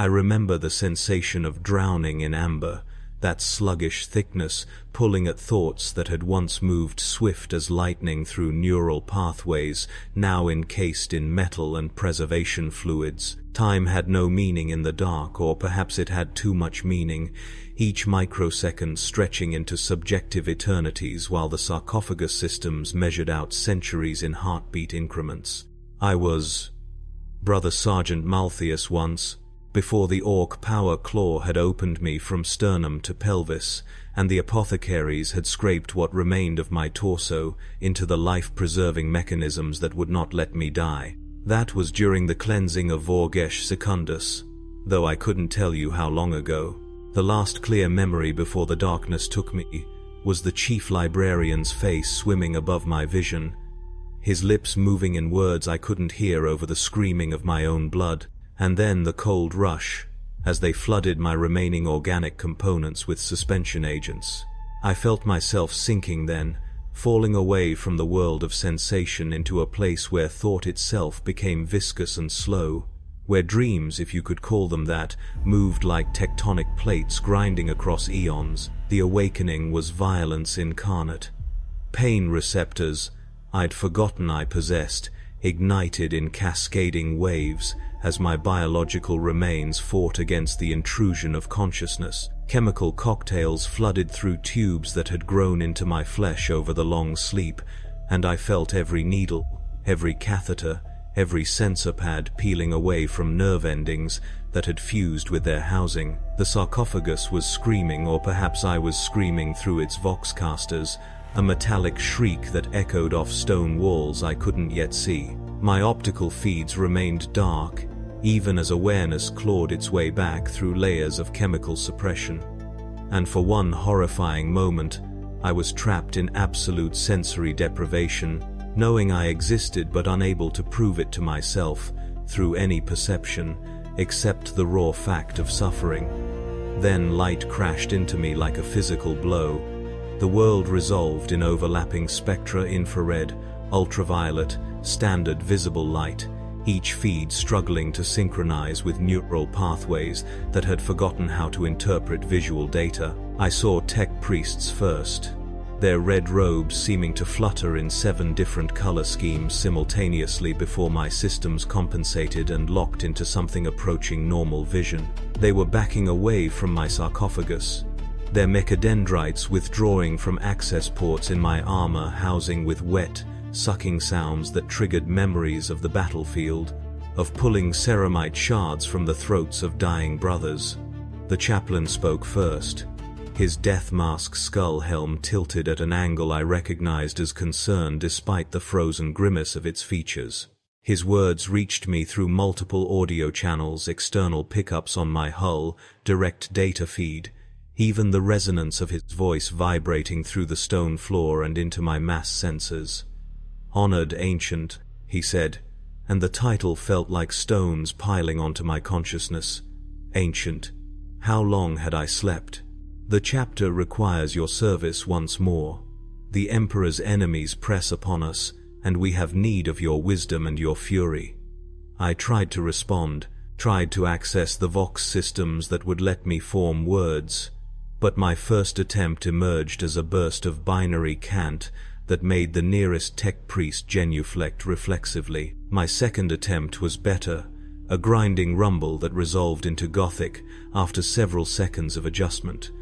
I remember the sensation of drowning in amber, that sluggish thickness pulling at thoughts that had once moved swift as lightning through neural pathways, now encased in metal and preservation fluids. Time had no meaning in the dark, or perhaps it had too much meaning, each microsecond stretching into subjective eternities while the sarcophagus systems measured out centuries in heartbeat increments. I was Brother Sergeant Malthius once, before the orc power claw had opened me from sternum to pelvis, and the apothecaries had scraped what remained of my torso into the life-preserving mechanisms that would not let me die. That was during the cleansing of Vorgesh Secundus, though I couldn't tell you how long ago. The last clear memory before the darkness took me was the chief librarian's face swimming above my vision, his lips moving in words I couldn't hear over the screaming of my own blood. And then the cold rush, as they flooded my remaining organic components with suspension agents. I felt myself sinking then, falling away from the world of sensation into a place where thought itself became viscous and slow, where dreams, if you could call them that, moved like tectonic plates grinding across eons. The awakening was violence incarnate. Pain receptors I'd forgotten I possessed ignited in cascading waves as my biological remains fought against the intrusion of consciousness. Chemical cocktails flooded through tubes that had grown into my flesh over the long sleep, and I felt every needle, every catheter, every sensor pad peeling away from nerve endings that had fused with their housing. The sarcophagus was screaming, or perhaps I was screaming through its voxcasters, a metallic shriek that echoed off stone walls I couldn't yet see. My optical feeds remained dark, even as awareness clawed its way back through layers of chemical suppression. And for one horrifying moment, I was trapped in absolute sensory deprivation, knowing I existed but unable to prove it to myself through any perception, except the raw fact of suffering. Then light crashed into me like a physical blow. The world resolved in overlapping spectra: infrared, ultraviolet, standard visible light, each feed struggling to synchronize with neural pathways that had forgotten how to interpret visual data. I saw tech priests first, their red robes seeming to flutter in 7 different color schemes simultaneously before my systems compensated and locked into something approaching normal vision. They were backing away from my sarcophagus, their mechadendrites withdrawing from access ports in my armor housing with wet, sucking sounds that triggered memories of the battlefield, of pulling ceramite shards from the throats of dying brothers. The chaplain spoke first, his death mask skull helm tilted at an angle I recognized as concern despite the frozen grimace of its features. His words reached me through multiple audio channels, external pickups on my hull, direct data feed, even the resonance of his voice vibrating through the stone floor and into my mass sensors. "Honored Ancient," he said, and the title felt like stones piling onto my consciousness. Ancient. How long had I slept? The chapter requires your service once more. The Emperor's enemies press upon us, and we have need of your wisdom and your fury. I tried to respond, tried to access the Vox systems that would let me form words, but my first attempt emerged as a burst of binary cant that made the nearest tech priest genuflect reflexively. My second attempt was better, a grinding rumble that resolved into Gothic after several seconds of adjustment.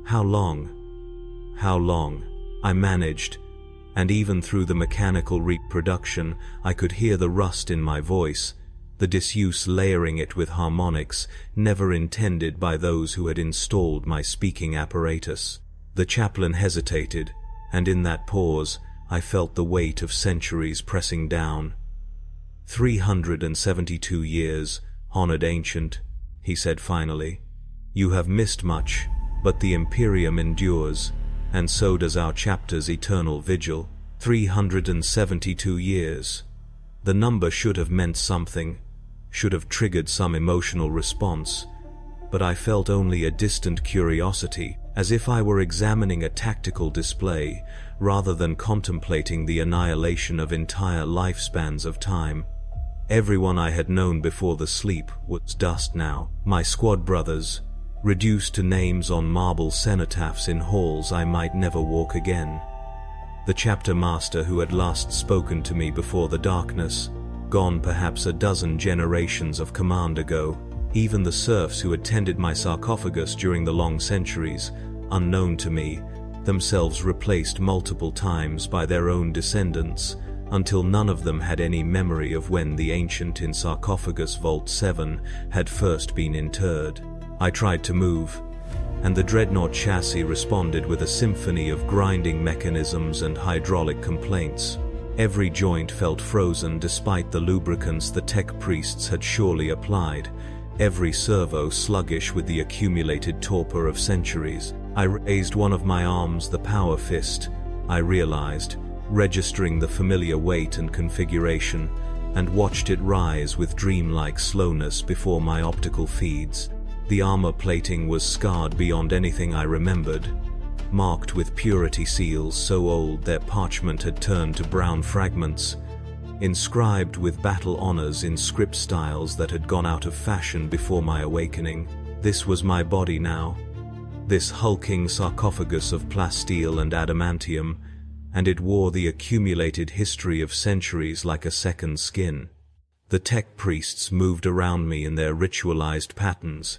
How long? How long? I managed, and even through the mechanical reproduction, I could hear the rust in my voice, the disuse layering it with harmonics never intended by those who had installed my speaking apparatus. The chaplain hesitated, and in that pause, I felt the weight of centuries pressing down. 372 years, honored Ancient, he said finally. You have missed much, but the Imperium endures, and so does our chapter's eternal vigil. 372 years. The number should have meant something, should have triggered some emotional response, but I felt only a distant curiosity, as if I were examining a tactical display rather than contemplating the annihilation of entire lifespans of time. Everyone I had known before the sleep was dust now. My squad brothers, reduced to names on marble cenotaphs in halls I might never walk again. The chapter master who had last spoken to me before the darkness, gone perhaps a dozen generations of command ago. Even the serfs who had tended my sarcophagus during the long centuries, unknown to me, themselves replaced multiple times by their own descendants, until none of them had any memory of when the ancient in sarcophagus Vault 7 had first been interred. I tried to move, and the Dreadnought chassis responded with a symphony of grinding mechanisms and hydraulic complaints. Every joint felt frozen despite the lubricants the tech priests had surely applied, every servo sluggish with the accumulated torpor of centuries. I raised one of my arms, the power fist, I realized, registering the familiar weight and configuration, and watched it rise with dreamlike slowness before my optical feeds. The armor plating was scarred beyond anything I remembered, marked with purity seals so old their parchment had turned to brown fragments, inscribed with battle honors in script styles that had gone out of fashion before my awakening. This was my body now, this hulking sarcophagus of plasteel and adamantium, and it wore the accumulated history of centuries like a second skin. The tech priests moved around me in their ritualized patterns,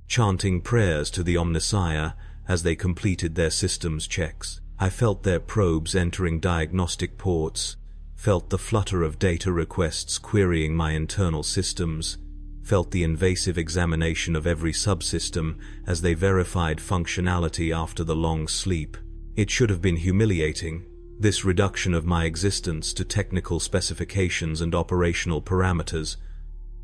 chanting prayers to the Omnissiah as they completed their systems checks. I felt their probes entering diagnostic ports, felt the flutter of data requests querying my internal systems, felt the invasive examination of every subsystem as they verified functionality after the long sleep. It should have been humiliating, this reduction of my existence to technical specifications and operational parameters,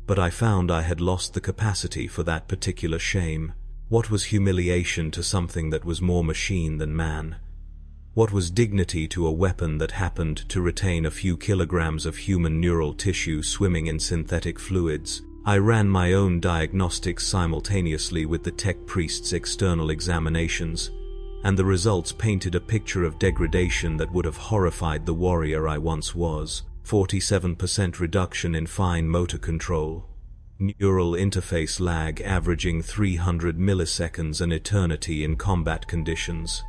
but I found I had lost the capacity for that particular shame. What was humiliation to something that was more machine than man? What was dignity to a weapon that happened to retain a few kilograms of human neural tissue swimming in synthetic fluids? I ran my own diagnostics simultaneously with the tech priest's external examinations, and the results painted a picture of degradation that would have horrified the warrior I once was. 47% reduction in fine motor control. Neural interface lag averaging 300 milliseconds an eternity in combat conditions.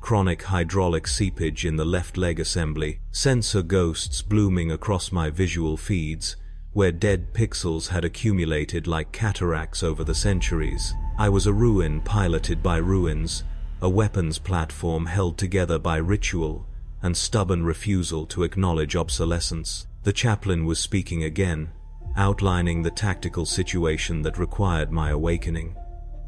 Chronic hydraulic seepage in the left leg assembly. Sensor ghosts blooming across my visual feeds, where dead pixels had accumulated like cataracts over the centuries. I was a ruin piloted by ruins, a weapons platform held together by ritual and stubborn refusal to acknowledge obsolescence. The chaplain was speaking again, outlining the tactical situation that required my awakening.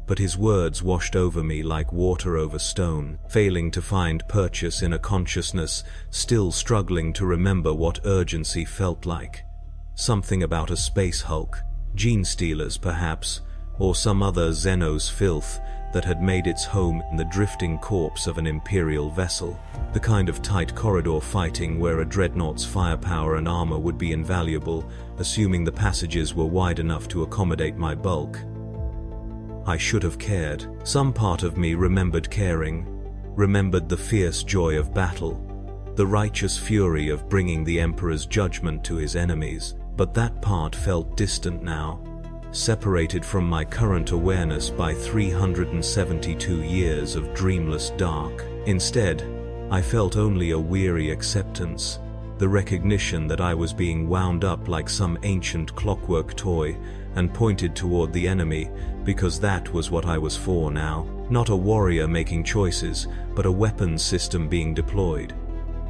But his words washed over me like water over stone, failing to find purchase in a consciousness still struggling to remember what urgency felt like. Something about a space hulk, gene stealers perhaps, or some other Xenos filth that had made its home in the drifting corpse of an Imperial vessel. The kind of tight corridor fighting where a Dreadnought's firepower and armor would be invaluable, assuming the passages were wide enough to accommodate my bulk. I should have cared. Some part of me remembered caring, remembered the fierce joy of battle, the righteous fury of bringing the Emperor's judgment to his enemies. But that part felt distant now, separated from my current awareness by 372 years of dreamless dark. Instead, I felt only a weary acceptance, the recognition that I was being wound up like some ancient clockwork toy and pointed toward the enemy because that was what I was for now. Not a warrior making choices, but a weapons system being deployed.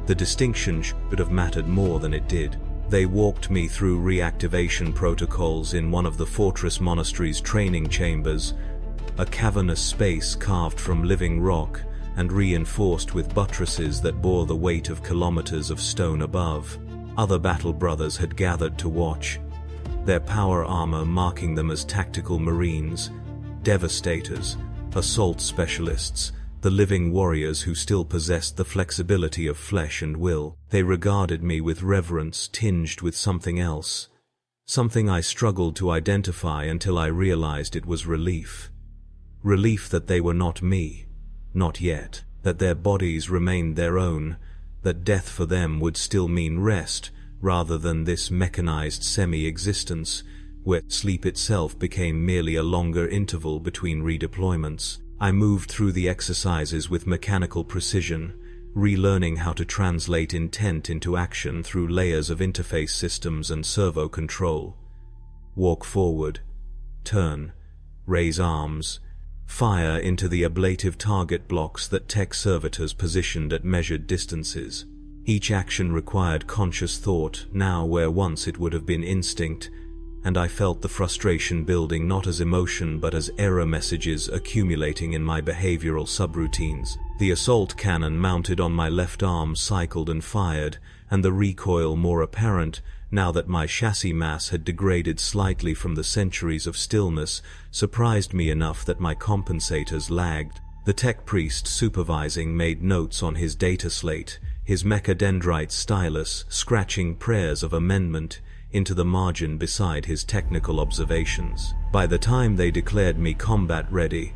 The distinction should have mattered more than it did. They walked me through reactivation protocols in one of the fortress monastery's training chambers, a cavernous space carved from living rock and reinforced with buttresses that bore the weight of kilometers of stone above. Other battle brothers had gathered to watch, their power armor marking them as tactical marines, devastators, assault specialists, the living warriors who still possessed the flexibility of flesh and will. They regarded me with reverence tinged with something else, something I struggled to identify until I realized it was relief. Relief that they were not me, not yet, that their bodies remained their own, that death for them would still mean rest, rather than this mechanized semi-existence, where sleep itself became merely a longer interval between redeployments. I moved through the exercises with mechanical precision, relearning how to translate intent into action through layers of interface systems and servo control. Walk forward, turn, raise arms, fire into the ablative target blocks that tech servitors positioned at measured distances. Each action required conscious thought, now where once it would have been instinct, and I felt the frustration building not as emotion but as error messages accumulating in my behavioral subroutines. The assault cannon mounted on my left arm cycled and fired, and the recoil more apparent, now that my chassis mass had degraded slightly from the centuries of stillness, surprised me enough that my compensators lagged. The tech priest supervising made notes on his data slate, his mechadendrite stylus scratching prayers of amendment into the margin beside his technical observations. By the time they declared me combat ready,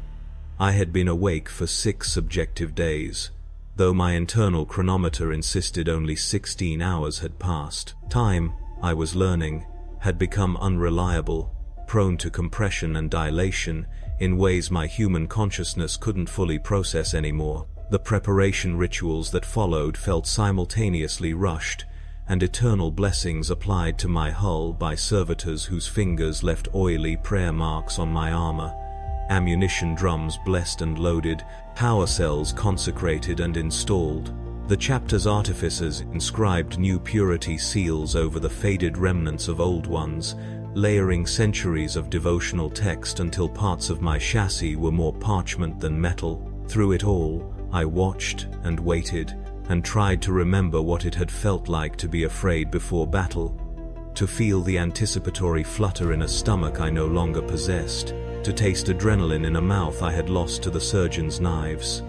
I had been awake for 6 subjective days, though my internal chronometer insisted only 16 hours had passed. Time, I was learning, had become unreliable, prone to compression and dilation in ways my human consciousness couldn't fully process anymore. The preparation rituals that followed felt simultaneously rushed, and eternal blessings applied to my hull by servitors whose fingers left oily prayer marks on my armor, ammunition drums blessed and loaded, power cells consecrated and installed. The chapter's artificers inscribed new purity seals over the faded remnants of old ones, layering centuries of devotional text until parts of my chassis were more parchment than metal. Through it all, I watched and waited, and tried to remember what it had felt like to be afraid before battle, to feel the anticipatory flutter in a stomach I no longer possessed, to taste adrenaline in a mouth I had lost to the surgeon's knives.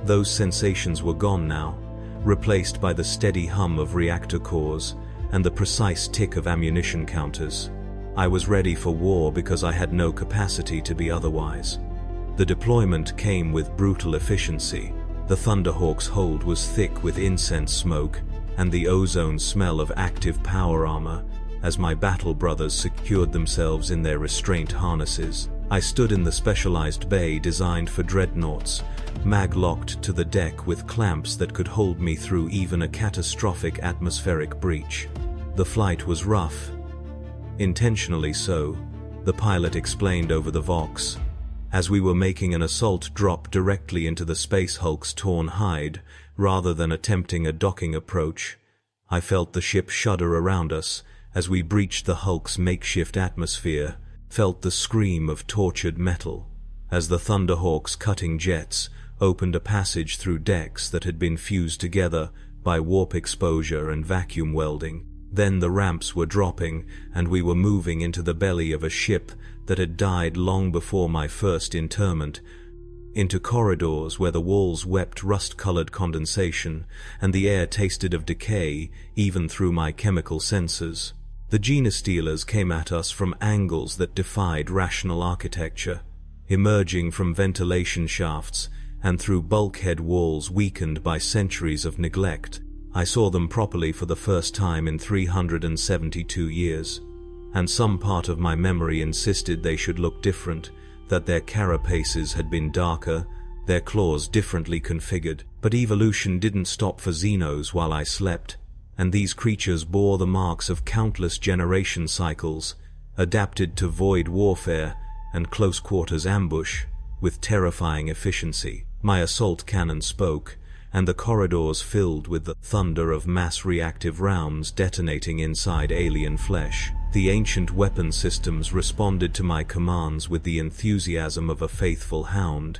Those sensations were gone now, replaced by the steady hum of reactor cores and the precise tick of ammunition counters. I was ready for war because I had no capacity to be otherwise. The deployment came with brutal efficiency. The Thunderhawk's hold was thick with incense smoke and the ozone smell of active power armor as my battle brothers secured themselves in their restraint harnesses. I stood in the specialized bay designed for dreadnoughts, mag-locked to the deck with clamps that could hold me through even a catastrophic atmospheric breach. The flight was rough. Intentionally so, the pilot explained over the Vox, as we were making an assault drop directly into the Space Hulk's torn hide, rather than attempting a docking approach. I felt the ship shudder around us as we breached the Hulk's makeshift atmosphere, felt the scream of tortured metal, as the Thunderhawk's cutting jets opened a passage through decks that had been fused together by warp exposure and vacuum welding. Then the ramps were dropping, and we were moving into the belly of a ship that had died long before my first interment, into corridors where the walls wept rust-colored condensation, and the air tasted of decay even through my chemical sensors. The Genestealers came at us from angles that defied rational architecture, emerging from ventilation shafts and through bulkhead walls weakened by centuries of neglect. I saw them properly for the first time in 372 years, and some part of my memory insisted they should look different, that their carapaces had been darker, their claws differently configured. But evolution didn't stop for Xenos while I slept, and these creatures bore the marks of countless generation cycles, adapted to void warfare and close-quarters ambush with terrifying efficiency. My assault cannon spoke, and the corridors filled with the thunder of mass-reactive rounds detonating inside alien flesh. The ancient weapon systems responded to my commands with the enthusiasm of a faithful hound,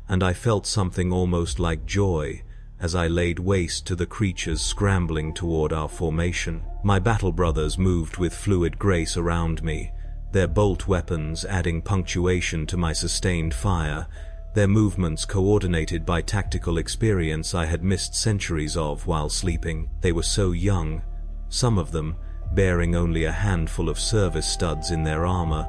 and I felt something almost like joy as I laid waste to the creatures scrambling toward our formation. My battle brothers moved with fluid grace around me, their bolt weapons adding punctuation to my sustained fire, their movements coordinated by tactical experience I had missed centuries of while sleeping. They were so young, some of them bearing only a handful of service studs in their armor,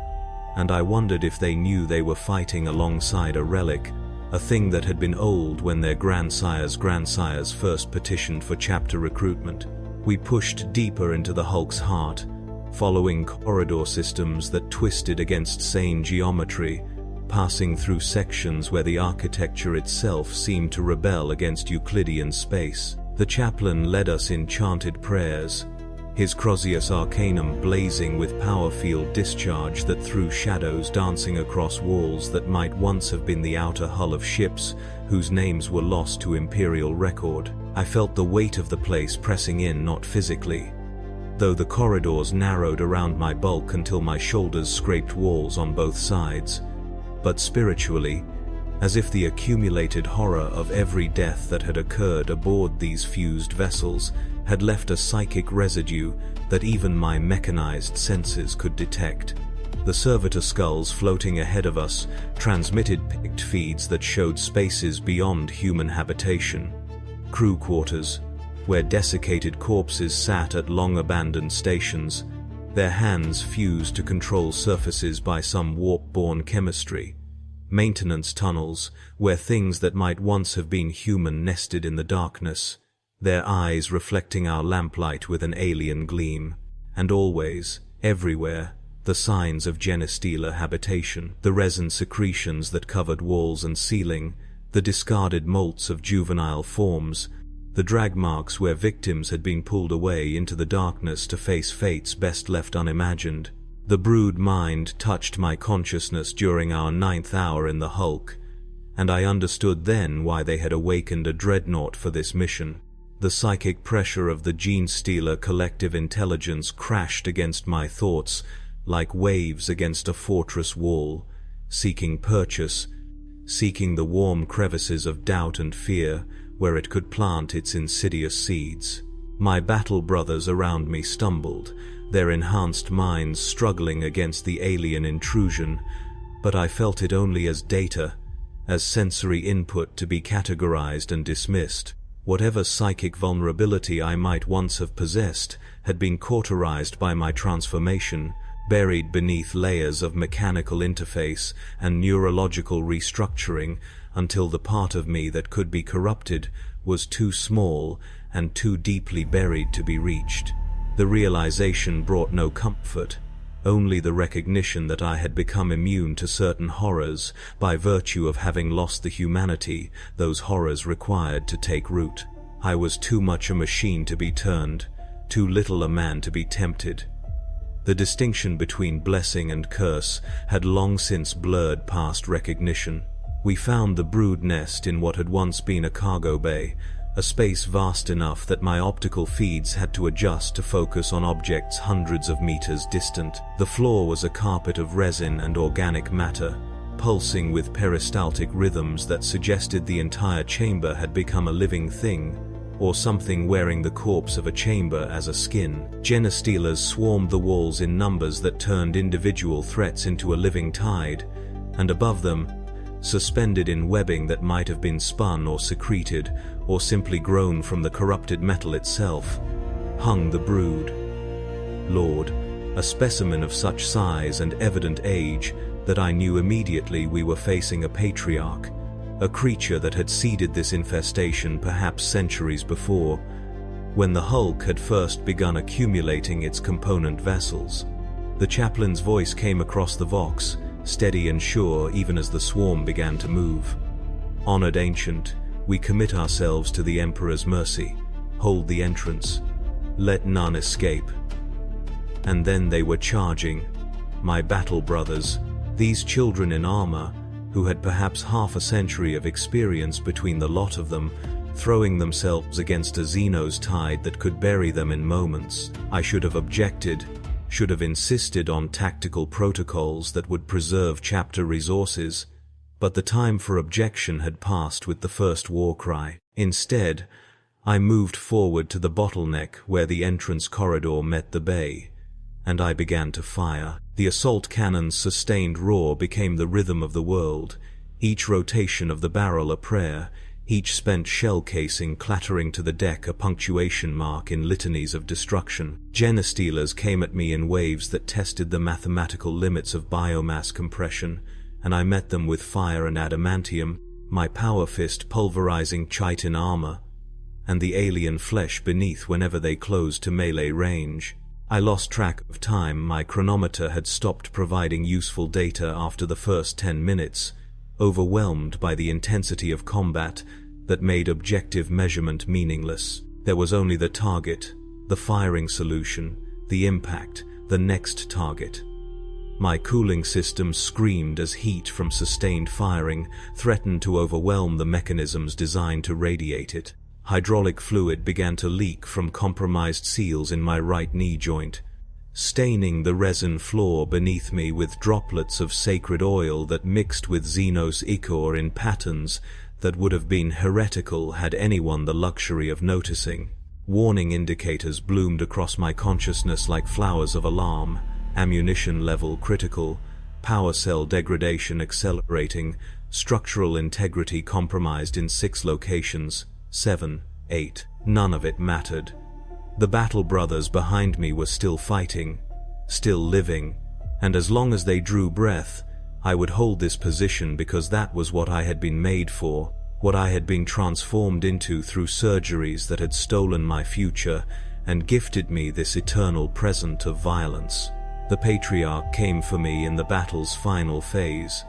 and I wondered if they knew they were fighting alongside a relic, a thing that had been old when their grandsires' grandsires first petitioned for chapter recruitment. We pushed deeper into the hulk's heart, following corridor systems that twisted against sane geometry, passing through sections where the architecture itself seemed to rebel against Euclidean space. The chaplain led us in chanted prayers, his Crozius Arcanum blazing with power field discharge that threw shadows dancing across walls that might once have been the outer hull of ships whose names were lost to Imperial record. I felt the weight of the place pressing in, not physically, though the corridors narrowed around my bulk until my shoulders scraped walls on both sides, but spiritually, as if the accumulated horror of every death that had occurred aboard these fused vessels had left a psychic residue that even my mechanized senses could detect. The servitor skulls floating ahead of us transmitted picked feeds that showed spaces beyond human habitation, crew quarters, where desiccated corpses sat at long-abandoned stations, their hands fused to control surfaces by some warp-born chemistry, maintenance tunnels, where things that might once have been human nested in the darkness, their eyes reflecting our lamplight with an alien gleam, and always, everywhere, the signs of genestealer habitation, the resin secretions that covered walls and ceiling, the discarded molts of juvenile forms, the drag marks where victims had been pulled away into the darkness to face fates best left unimagined. The brood mind touched my consciousness during our 9th hour in the hulk, and I understood then why they had awakened a Dreadnought for this mission. The psychic pressure of the Genestealer collective intelligence crashed against my thoughts like waves against a fortress wall, seeking purchase, seeking the warm crevices of doubt and fear where it could plant its insidious seeds. My battle brothers around me stumbled, their enhanced minds struggling against the alien intrusion, but I felt it only as data, as sensory input to be categorized and dismissed. Whatever psychic vulnerability I might once have possessed had been cauterized by my transformation, buried beneath layers of mechanical interface and neurological restructuring until the part of me that could be corrupted was too small and too deeply buried to be reached. The realization brought no comfort, only the recognition that I had become immune to certain horrors by virtue of having lost the humanity those horrors required to take root. I was too much a machine to be turned, too little a man to be tempted. The distinction between blessing and curse had long since blurred past recognition. We found the brood nest in what had once been a cargo bay, a space vast enough that my optical feeds had to adjust to focus on objects hundreds of meters distant. The floor was a carpet of resin and organic matter, pulsing with peristaltic rhythms that suggested the entire chamber had become a living thing, or something wearing the corpse of a chamber as a skin. Genestealers swarmed the walls in numbers that turned individual threats into a living tide, and above them, suspended in webbing that might have been spun or secreted, or simply grown from the corrupted metal itself, hung the brood. Lord, a specimen of such size and evident age that I knew immediately we were facing a patriarch, a creature that had seeded this infestation perhaps centuries before, when the hulk had first begun accumulating its component vessels. The chaplain's voice came across the vox, steady and sure even as the swarm began to move. Honored Ancient, we commit ourselves to the Emperor's mercy. Hold the entrance. Let none escape. And then they were charging. My battle brothers, these children in armor, who had perhaps half a century of experience between the lot of them, throwing themselves against a Xenos tide that could bury them in moments. I should have objected, should have insisted on tactical protocols that would preserve chapter resources, but the time for objection had passed with the first war cry. Instead, I moved forward to the bottleneck where the entrance corridor met the bay, and I began to fire. The assault cannon's sustained roar became the rhythm of the world, each rotation of the barrel a prayer, each spent shell casing clattering to the deck a punctuation mark in litanies of destruction. Genestealers came at me in waves that tested the mathematical limits of biomass compression, and I met them with fire and adamantium, my power fist pulverizing chitin armor, and the alien flesh beneath whenever they closed to melee range. I lost track of time. My chronometer had stopped providing useful data after the first 10 minutes, overwhelmed by the intensity of combat that made objective measurement meaningless. There was only the target, the firing solution, the impact, the next target. My cooling system screamed as heat from sustained firing threatened to overwhelm the mechanisms designed to radiate it. Hydraulic fluid began to leak from compromised seals in my right knee joint, staining the resin floor beneath me with droplets of sacred oil that mixed with Xenos ichor in patterns that would have been heretical had anyone the luxury of noticing. Warning indicators bloomed across my consciousness like flowers of alarm: ammunition level critical, power cell degradation accelerating, structural integrity compromised in 6 locations, 7, 8. None of it mattered. The battle brothers behind me were still fighting, still living, and as long as they drew breath, I would hold this position because that was what I had been made for, what I had been transformed into through surgeries that had stolen my future and gifted me this eternal present of violence. The Patriarch came for me in the battle's final phase,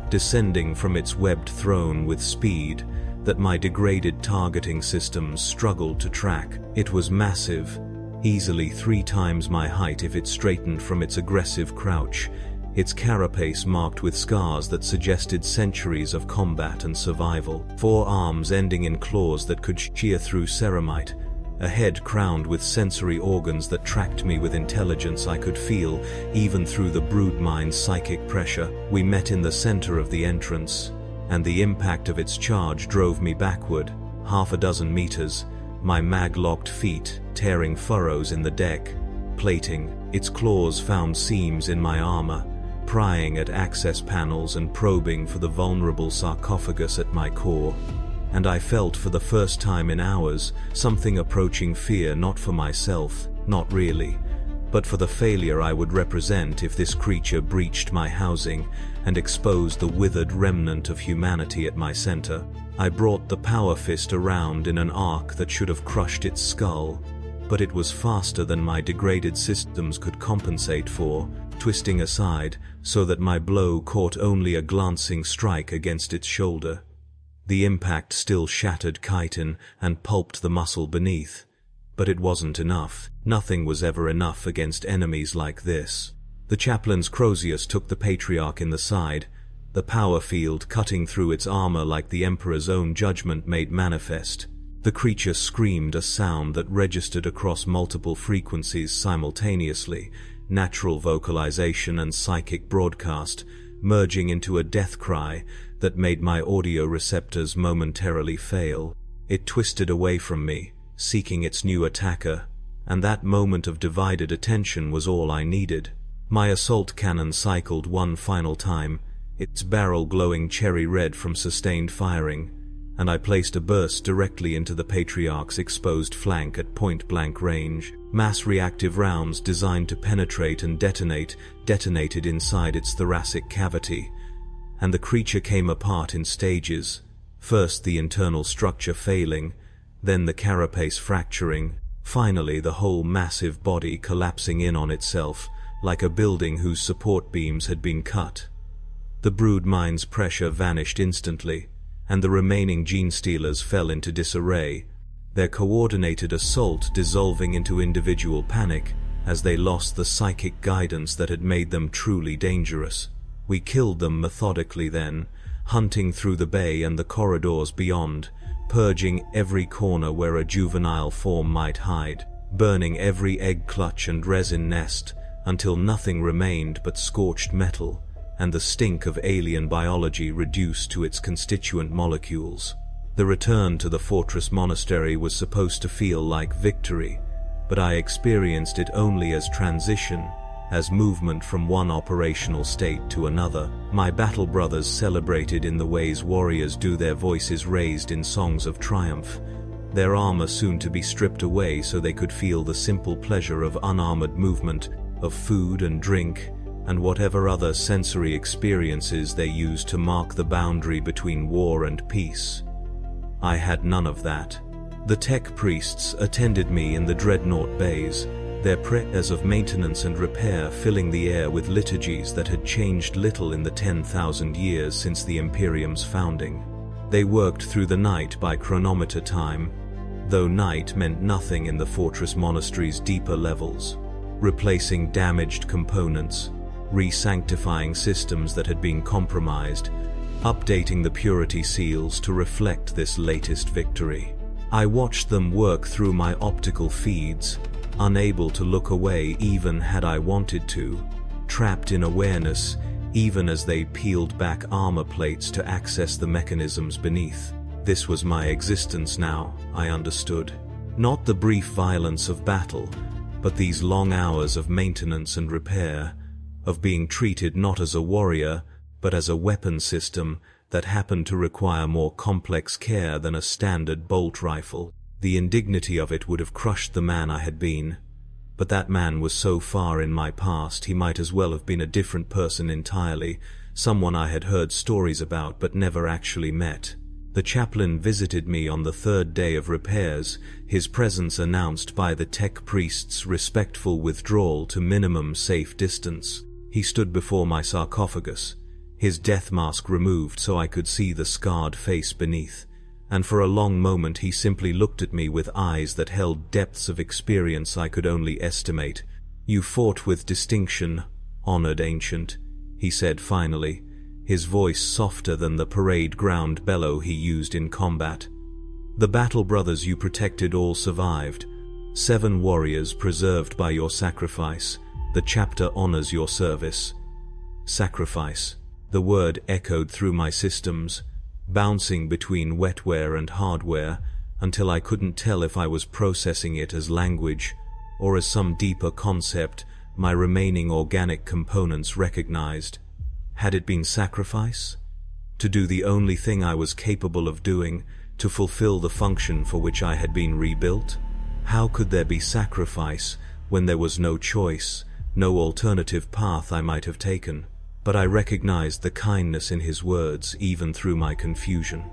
descending from its webbed throne with speed that my degraded targeting systems struggled to track. It was massive, easily 3 times my height if it straightened from its aggressive crouch, its carapace marked with scars that suggested centuries of combat and survival, 4 arms ending in claws that could shear through ceramite, a head crowned with sensory organs that tracked me with intelligence I could feel even through the broodmind's psychic pressure. We met in the center of the entrance, and the impact of its charge drove me backward, 6 meters, my mag-locked feet tearing furrows in the deck, plating. Its claws found seams in my armor, prying at access panels and probing for the vulnerable sarcophagus at my core. And I felt for the first time in hours something approaching fear, not for myself, not really, but for the failure I would represent if this creature breached my housing and exposed the withered remnant of humanity at my center. I brought the power fist around in an arc that should have crushed its skull, but it was faster than my degraded systems could compensate for, twisting aside so that my blow caught only a glancing strike against its shoulder. The impact still shattered chitin and pulped the muscle beneath, but it wasn't enough. Nothing was ever enough against enemies like this. The chaplain's Crozius took the Patriarch in the side, the power field cutting through its armor like the Emperor's own judgment made manifest. The creature screamed a sound that registered across multiple frequencies simultaneously, natural vocalization and psychic broadcast, merging into a death cry that made my audio receptors momentarily fail. It twisted away from me, seeking its new attacker, and that moment of divided attention was all I needed. My assault cannon cycled one final time, its barrel glowing cherry red from sustained firing, and I placed a burst directly into the Patriarch's exposed flank at point-blank range. Mass reactive rounds designed to penetrate and detonated inside its thoracic cavity, and the creature came apart in stages, first the internal structure failing, then the carapace fracturing, finally the whole massive body collapsing in on itself, like a building whose support beams had been cut. The broodmind's pressure vanished instantly, and the remaining gene-stealers fell into disarray, their coordinated assault dissolving into individual panic as they lost the psychic guidance that had made them truly dangerous. We killed them methodically then, hunting through the bay and the corridors beyond, purging every corner where a juvenile form might hide, burning every egg clutch and resin nest, until nothing remained but scorched metal and the stink of alien biology reduced to its constituent molecules. The return to the fortress monastery was supposed to feel like victory, but I experienced it only as transition, as movement from one operational state to another. My battle brothers celebrated in the ways warriors do, their voices raised in songs of triumph, their armor soon to be stripped away so they could feel the simple pleasure of unarmored movement, of food and drink, and whatever other sensory experiences they used to mark the boundary between war and peace. I had none of that. The tech priests attended me in the Dreadnought bays, their prayers of maintenance and repair filling the air with liturgies that had changed little in the 10,000 years since the Imperium's founding. They worked through the night by chronometer time, though night meant nothing in the fortress monastery's deeper levels, replacing damaged components, re-sanctifying systems that had been compromised, updating the purity seals to reflect this latest victory. I watched them work through my optical feeds, unable to look away even had I wanted to, trapped in awareness even as they peeled back armor plates to access the mechanisms beneath. This was my existence now, I understood. Not the brief violence of battle, but these long hours of maintenance and repair, of being treated not as a warrior, but as a weapon system that happened to require more complex care than a standard bolt rifle. The indignity of it would have crushed the man I had been, but that man was so far in my past he might as well have been a different person entirely, someone I had heard stories about but never actually met. The chaplain visited me on the third day of repairs, his presence announced by the tech priest's respectful withdrawal to minimum safe distance. He stood before my sarcophagus, his death mask removed so I could see the scarred face beneath, and for a long moment he simply looked at me with eyes that held depths of experience I could only estimate. "You fought with distinction, honored ancient," he said finally, his voice softer than the parade ground bellow he used in combat. "The battle brothers you protected all survived. 7 warriors preserved by your sacrifice. The chapter honors your service." Sacrifice. The word echoed through my systems, bouncing between wetware and hardware, until I couldn't tell if I was processing it as language or as some deeper concept my remaining organic components recognized. Had it been sacrifice? To do the only thing I was capable of doing, to fulfill the function for which I had been rebuilt? How could there be sacrifice when there was no choice, no alternative path I might have taken? But I recognized the kindness in his words even through my confusion.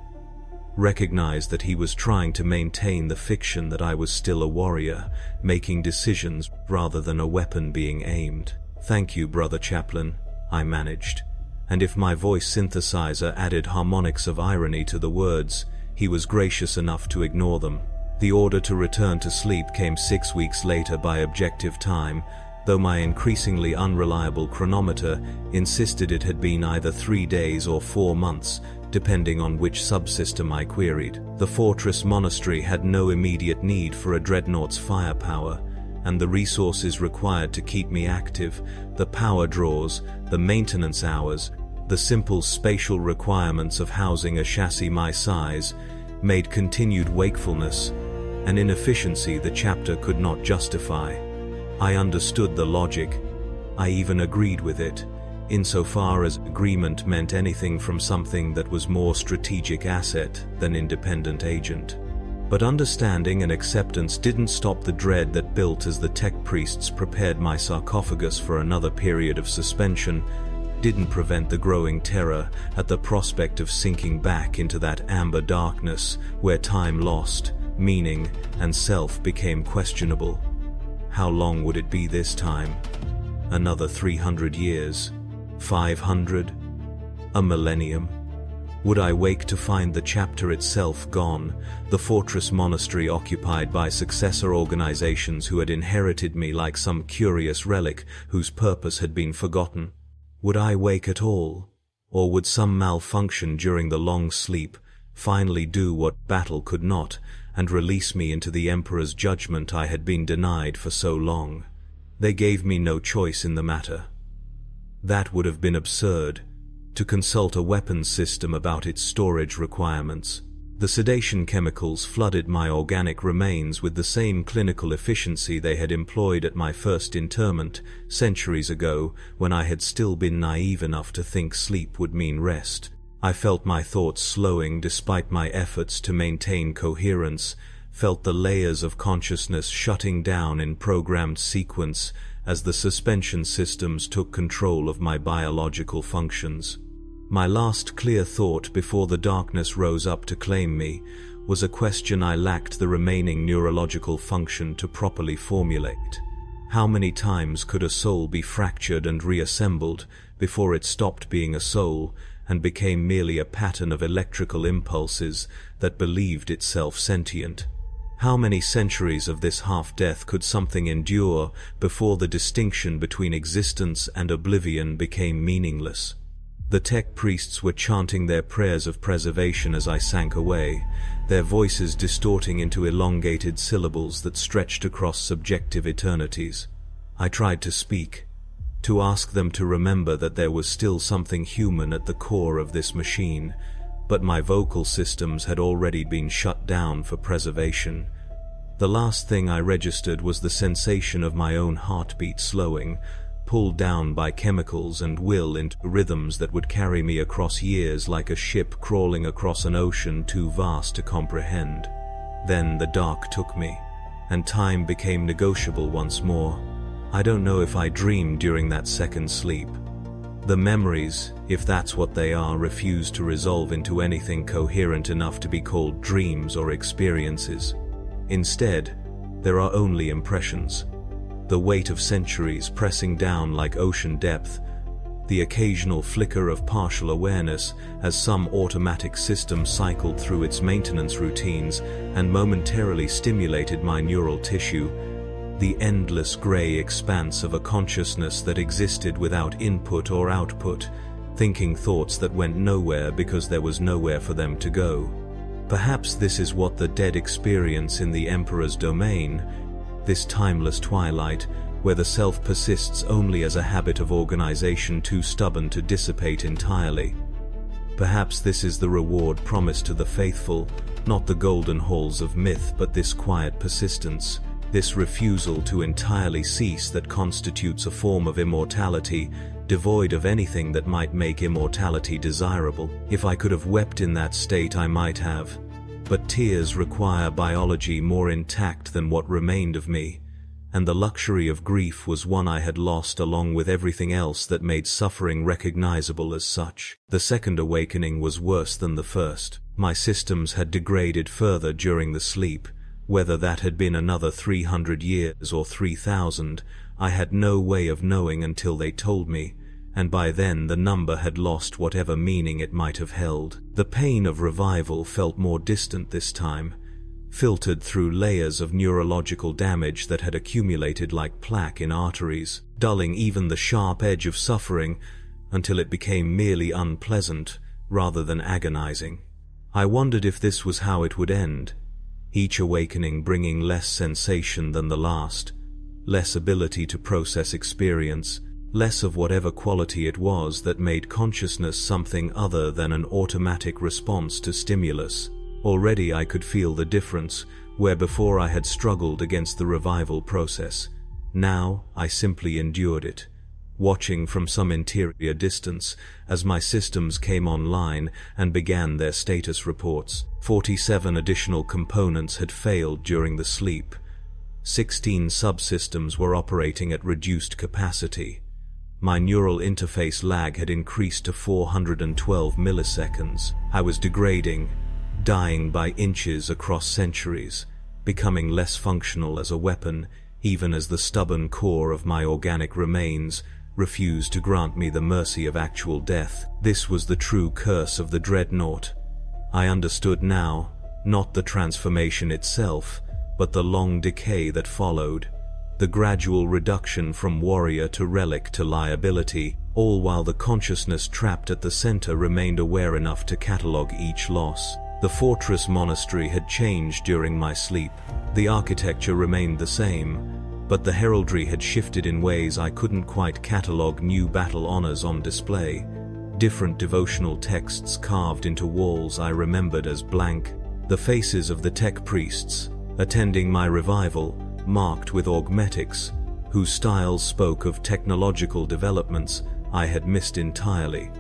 Recognized that he was trying to maintain the fiction that I was still a warrior, making decisions rather than a weapon being aimed. "Thank you, Brother Chaplain," I managed. And if my voice synthesizer added harmonics of irony to the words, he was gracious enough to ignore them. The order to return to sleep came 6 weeks later by objective time, though my increasingly unreliable chronometer insisted it had been either 3 days or 4 months, depending on which subsystem I queried. The fortress monastery had no immediate need for a Dreadnought's firepower, and the resources required to keep me active, the power draws, the maintenance hours, the simple spatial requirements of housing a chassis my size, made continued wakefulness an inefficiency the chapter could not justify. I understood the logic. I even agreed with it, insofar as agreement meant anything from something that was more strategic asset than independent agent. But understanding and acceptance didn't stop the dread that built as the tech priests prepared my sarcophagus for another period of suspension, didn't prevent the growing terror at the prospect of sinking back into that amber darkness where time lost, meaning, and self became questionable. How long would it be this time? Another 300 years? 500? A millennium? Would I wake to find the chapter itself gone, the fortress monastery occupied by successor organizations who had inherited me like some curious relic whose purpose had been forgotten? Would I wake at all? Or would some malfunction during the long sleep finally do what battle could not, and release me into the Emperor's judgment I had been denied for so long? They gave me no choice in the matter. That would have been absurd, to consult a weapons system about its storage requirements. The sedation chemicals flooded my organic remains with the same clinical efficiency they had employed at my first interment centuries ago, when I had still been naive enough to think sleep would mean rest. I felt my thoughts slowing despite my efforts to maintain coherence, felt the layers of consciousness shutting down in programmed sequence as the suspension systems took control of my biological functions. My last clear thought before the darkness rose up to claim me was a question I lacked the remaining neurological function to properly formulate. How many times could a soul be fractured and reassembled before it stopped being a soul and became merely a pattern of electrical impulses that believed itself sentient? How many centuries of this half-death could something endure before the distinction between existence and oblivion became meaningless? The tech priests were chanting their prayers of preservation as I sank away, their voices distorting into elongated syllables that stretched across subjective eternities. I tried to speak, to ask them to remember that there was still something human at the core of this machine, but my vocal systems had already been shut down for preservation. The last thing I registered was the sensation of my own heartbeat slowing, pulled down by chemicals and will into rhythms that would carry me across years like a ship crawling across an ocean too vast to comprehend. Then the dark took me, and time became negotiable once more. I don't know if I dreamed during that second sleep. The memories, if that's what they are, refuse to resolve into anything coherent enough to be called dreams or experiences. Instead, there are only impressions. The weight of centuries pressing down like ocean depth, the occasional flicker of partial awareness as some automatic system cycled through its maintenance routines and momentarily stimulated my neural tissue, the endless gray expanse of a consciousness that existed without input or output, thinking thoughts that went nowhere because there was nowhere for them to go. Perhaps this is what the dead experience in the Emperor's domain, this timeless twilight, where the self persists only as a habit of organization too stubborn to dissipate entirely. Perhaps this is the reward promised to the faithful, not the golden halls of myth, but this quiet persistence, this refusal to entirely cease that constitutes a form of immortality, devoid of anything that might make immortality desirable. If I could have wept in that state, I might have. But tears require biology more intact than what remained of me, and the luxury of grief was one I had lost along with everything else that made suffering recognizable as such. The second awakening was worse than the first. My systems had degraded further during the sleep. Whether that had been another 300 years or 3,000, I had no way of knowing until they told me, and by then the number had lost whatever meaning it might have held. The pain of revival felt more distant this time, filtered through layers of neurological damage that had accumulated like plaque in arteries, dulling even the sharp edge of suffering until it became merely unpleasant rather than agonizing. I wondered if this was how it would end, each awakening bringing less sensation than the last, less ability to process experience, less of whatever quality it was that made consciousness something other than an automatic response to stimulus. Already I could feel the difference, where before I had struggled against the revival process. Now I simply endured it, watching from some interior distance as my systems came online and began their status reports. 47 additional components had failed during the sleep. 16 subsystems were operating at reduced capacity. My neural interface lag had increased to 412 milliseconds. I was degrading, dying by inches across centuries, becoming less functional as a weapon, even as the stubborn core of my organic remains refused to grant me the mercy of actual death. This was the true curse of the Dreadnought. I understood now, not the transformation itself, but the long decay that followed. The gradual reduction from warrior to relic to liability, all while the consciousness trapped at the center remained aware enough to catalog each loss. The fortress monastery had changed during my sleep. The architecture remained the same, but the heraldry had shifted in ways I couldn't quite catalog. New battle honors on display, different devotional texts carved into walls I remembered as blank. The faces of the tech priests, attending my revival, marked with augmetics, whose styles spoke of technological developments I had missed entirely.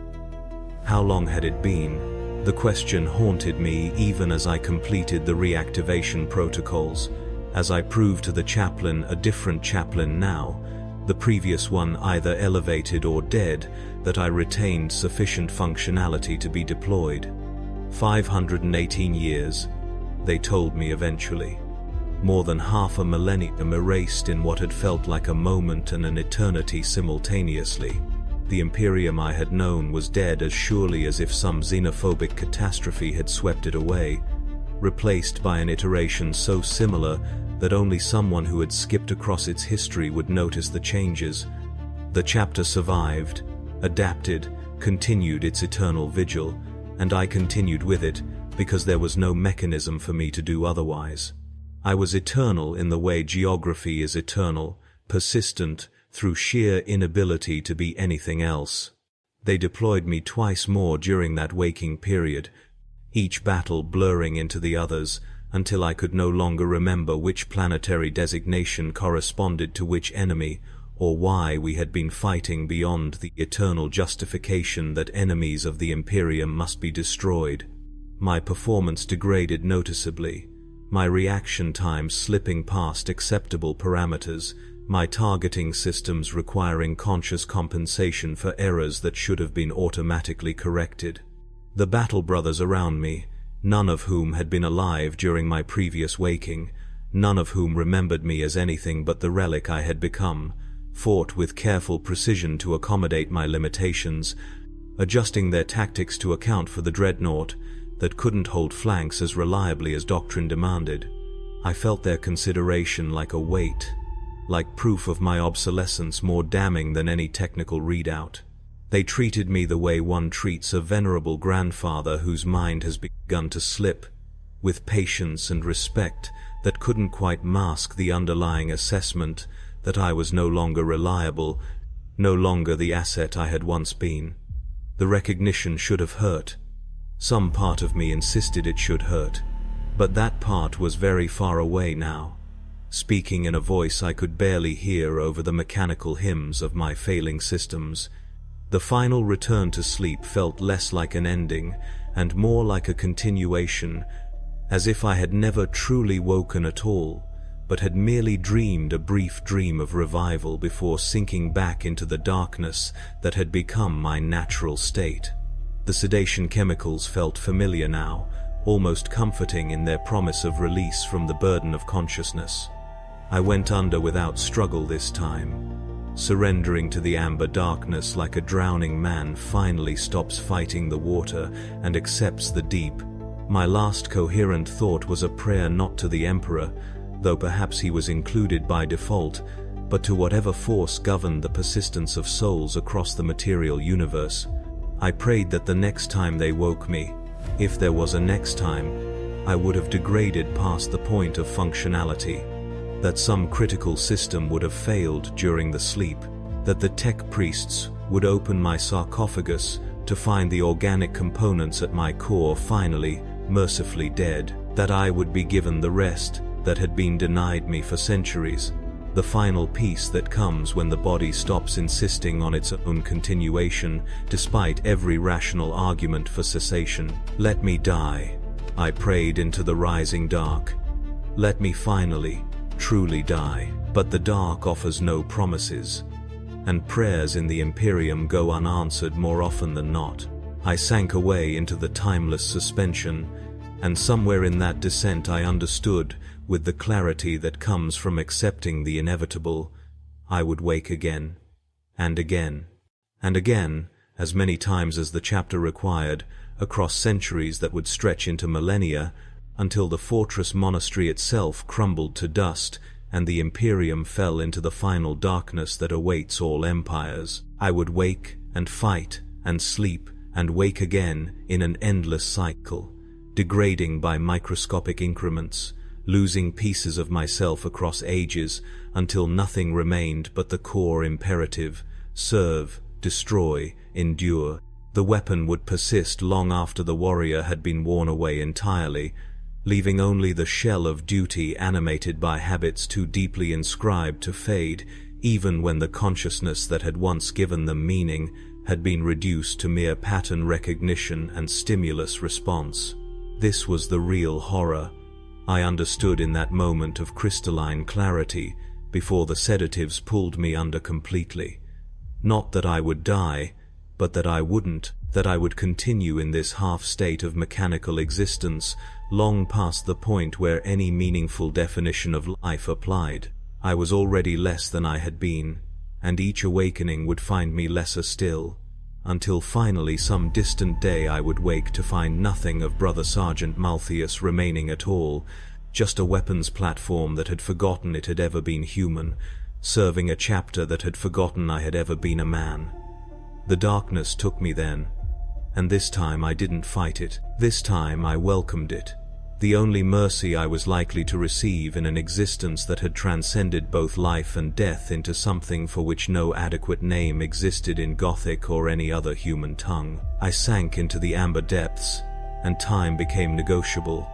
How long had it been? The question haunted me even as I completed the reactivation protocols, as I proved to the chaplain, a different chaplain now, the previous one either elevated or dead, that I retained sufficient functionality to be deployed. 518 years. they told me eventually. More than half a millennium erased in what had felt like a moment and an eternity simultaneously. The Imperium I had known was dead as surely as if some xenophobic catastrophe had swept it away, replaced by an iteration so similar that only someone who had skipped across its history would notice the changes. The chapter survived, adapted, continued its eternal vigil, and I continued with it because there was no mechanism for me to do otherwise. I was eternal in the way geography is eternal, persistent through sheer inability to be anything else. They deployed me twice more during that waking period, each battle blurring into the others until I could no longer remember which planetary designation corresponded to which enemy, or why we had been fighting beyond the eternal justification that enemies of the Imperium must be destroyed. My performance degraded noticeably, my reaction time slipping past acceptable parameters, my targeting systems requiring conscious compensation for errors that should have been automatically corrected. The battle brothers around me, none of whom had been alive during my previous waking, none of whom remembered me as anything but the relic I had become, fought with careful precision to accommodate my limitations, adjusting their tactics to account for the Dreadnought that couldn't hold flanks as reliably as doctrine demanded. I felt their consideration like a weight, like proof of my obsolescence more damning than any technical readout. They treated me the way one treats a venerable grandfather whose mind has begun to slip, with patience and respect that couldn't quite mask the underlying assessment that I was no longer reliable, no longer the asset I had once been. The recognition should have hurt. Some part of me insisted it should hurt, but that part was very far away now, speaking in a voice I could barely hear over the mechanical hymns of my failing systems. The final return to sleep felt less like an ending and more like a continuation, as if I had never truly woken at all, but had merely dreamed a brief dream of revival before sinking back into the darkness that had become my natural state. The sedation chemicals felt familiar now, almost comforting in their promise of release from the burden of consciousness. I went under without struggle this time, surrendering to the amber darkness like a drowning man finally stops fighting the water and accepts the deep. My last coherent thought was a prayer not to the Emperor, though perhaps he was included by default, but to whatever force governed the persistence of souls across the material universe. I prayed that the next time they woke me, if there was a next time, I would have degraded past the point of functionality, that some critical system would have failed during the sleep, that the tech priests would open my sarcophagus to find the organic components at my core finally, mercifully dead, that I would be given the rest that had been denied me for centuries, the final peace that comes when the body stops insisting on its own continuation despite every rational argument for cessation. Let me die, I prayed into the rising dark. Let me finally, truly die. But the dark offers no promises, and prayers in the Imperium go unanswered more often than not. I sank away into the timeless suspension, and somewhere in that descent I understood, with the clarity that comes from accepting the inevitable, I would wake again, and again, and again, as many times as the chapter required, across centuries that would stretch into millennia, until the fortress monastery itself crumbled to dust and the Imperium fell into the final darkness that awaits all empires. I would wake and fight and sleep and wake again in an endless cycle, degrading by microscopic increments, losing pieces of myself across ages until nothing remained but the core imperative: serve, destroy, endure. The weapon would persist long after the warrior had been worn away entirely, leaving only the shell of duty animated by habits too deeply inscribed to fade, even when the consciousness that had once given them meaning had been reduced to mere pattern recognition and stimulus response. This was the real horror. I understood in that moment of crystalline clarity before the sedatives pulled me under completely. Not that I would die, but that I wouldn't that I would continue in this half-state of mechanical existence, long past the point where any meaningful definition of life applied. I was already less than I had been, and each awakening would find me lesser still, until finally some distant day I would wake to find nothing of Brother Sergeant Malthius remaining at all, just a weapons platform that had forgotten it had ever been human, serving a chapter that had forgotten I had ever been a man. The darkness took me then, and this time I didn't fight it. This time I welcomed it. The only mercy I was likely to receive in an existence that had transcended both life and death into something for which no adequate name existed in Gothic or any other human tongue. I sank into the amber depths, and time became negotiable,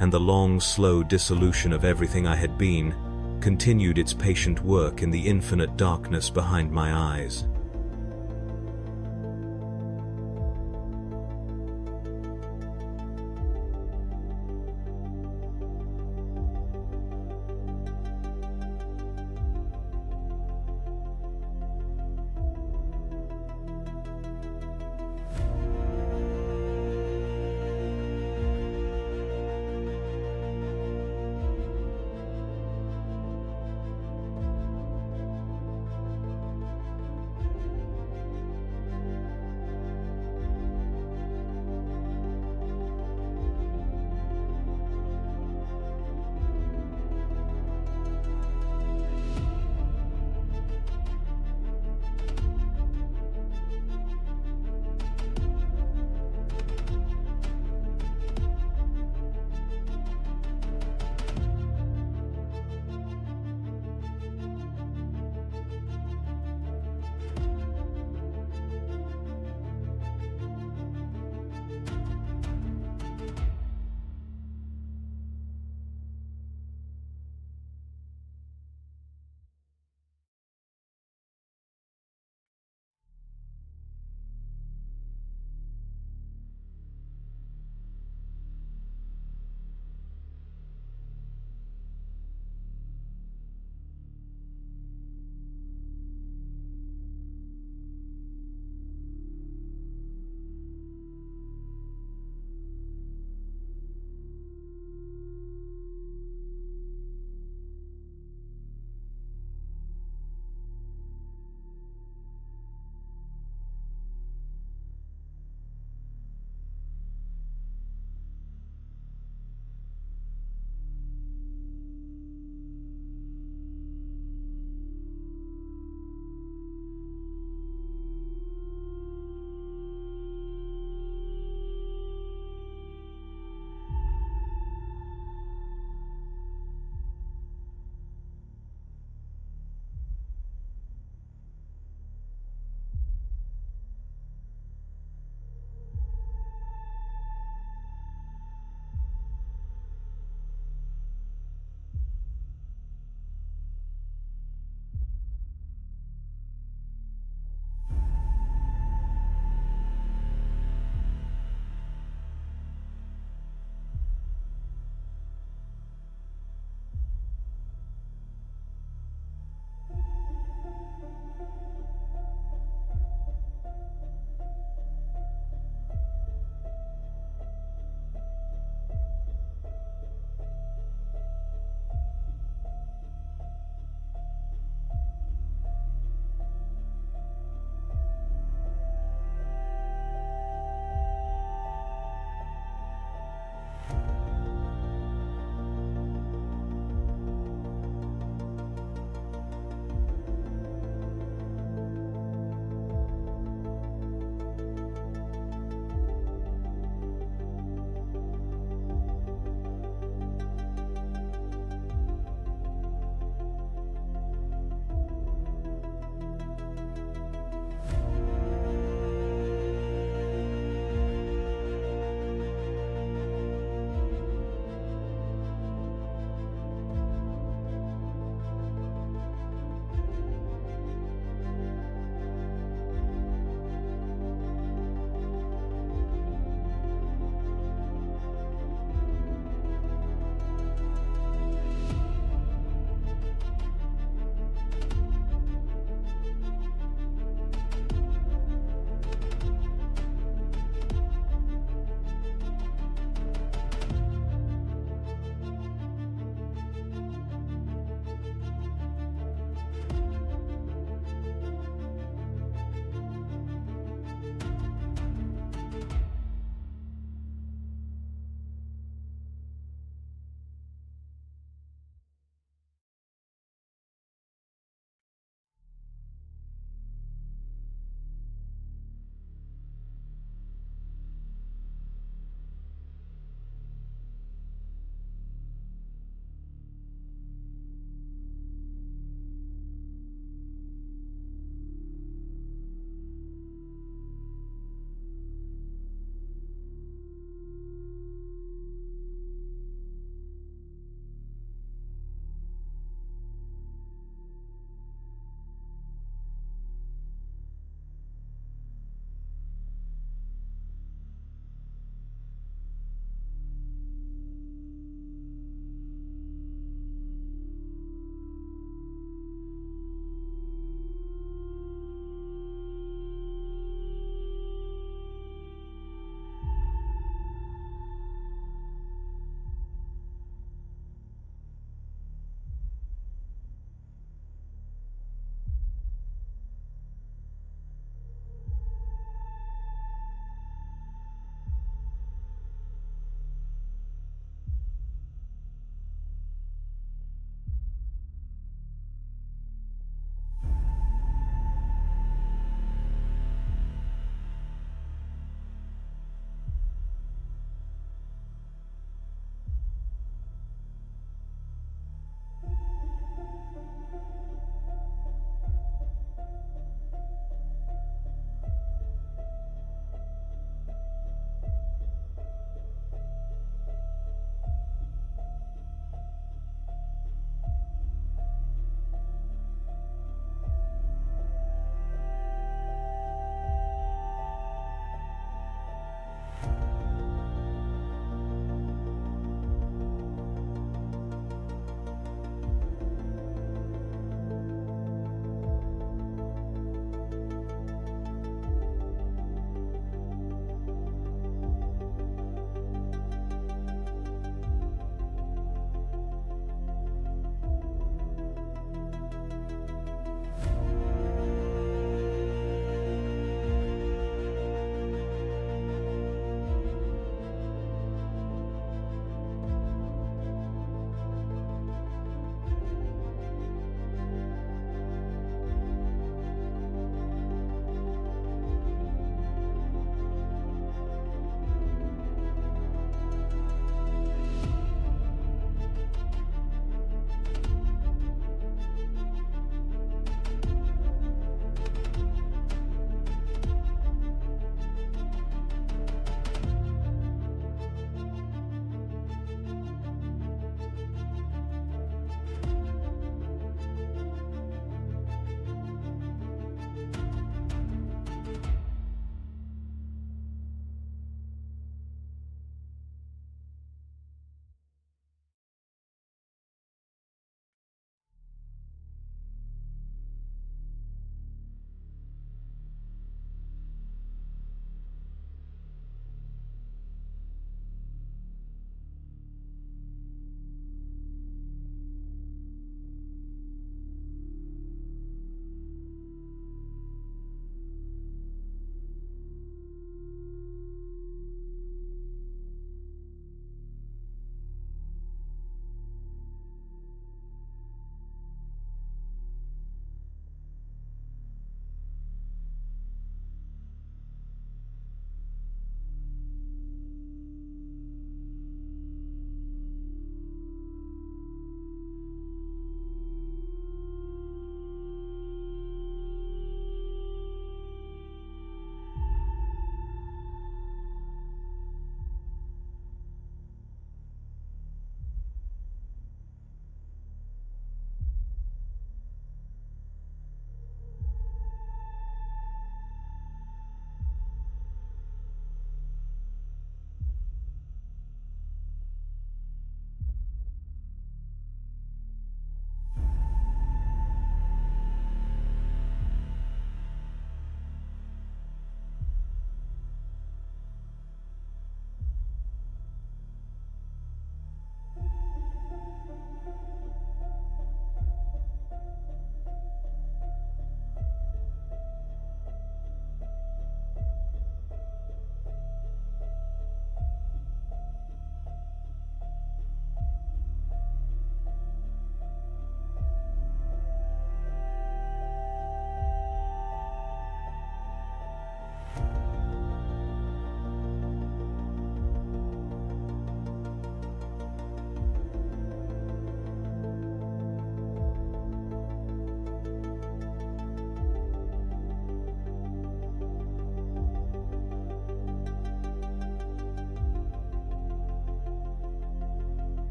and the long, slow dissolution of everything I had been continued its patient work in the infinite darkness behind my eyes.